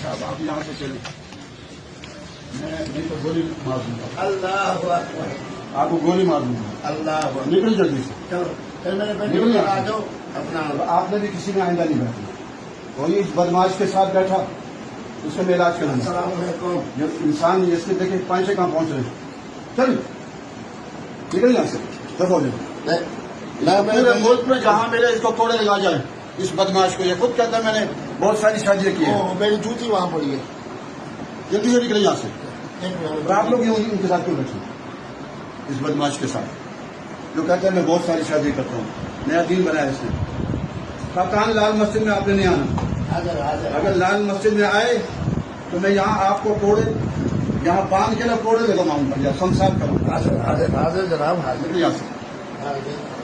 साहब आप यहाँ से चलिए, मैं तो गोली मार दूंगा। अल्लाह अकबर, आपको गोली मार दूंगा। अल्लाह अकबर। निकल जल्दी से, चलो फिर मेरे निकल बेटे यहाँ आ से। जाओ अपना। और आपने भी किसी में आइंदा नहीं बैठना। और ये इस बदमाश के साथ बैठा, उसका मैं इलाज करूंगा। अस्सलाम वालेकुम। जब इंसान इसके देखे पांच से कहाँ पहुंच रहे, चल निकल यहाँ से, दफा ले। पूरे मुल्क में जहाँ मेरे इसको कोड़े लगा जाए, इस बदमाश को, ये खुद कहता है मैंने बहुत सारी शादियां की हैं। मेरी जूती वहाँ पड़ी है। जल्दी से निकले यहाँ से। एक मिनट। और आप लोग उनके साथ क्यों बैठे, इस बदमाश के साथ जो कहता है मैं बहुत सारी शादी करता हूँ, नया दीन बनाया इसने। खाकान लाल मस्जिद में आपने नहीं आना। हाजिर हाजिर। अगर लाल मस्जिद में आए तो मैं यहाँ आपको कोड़े यहाँ बांध के ना कोड़े लगाऊंगा या संसार करूंगा। हाजिर हाजिर हाजिर जनाब, हाजिर यहाँ से हाजिर।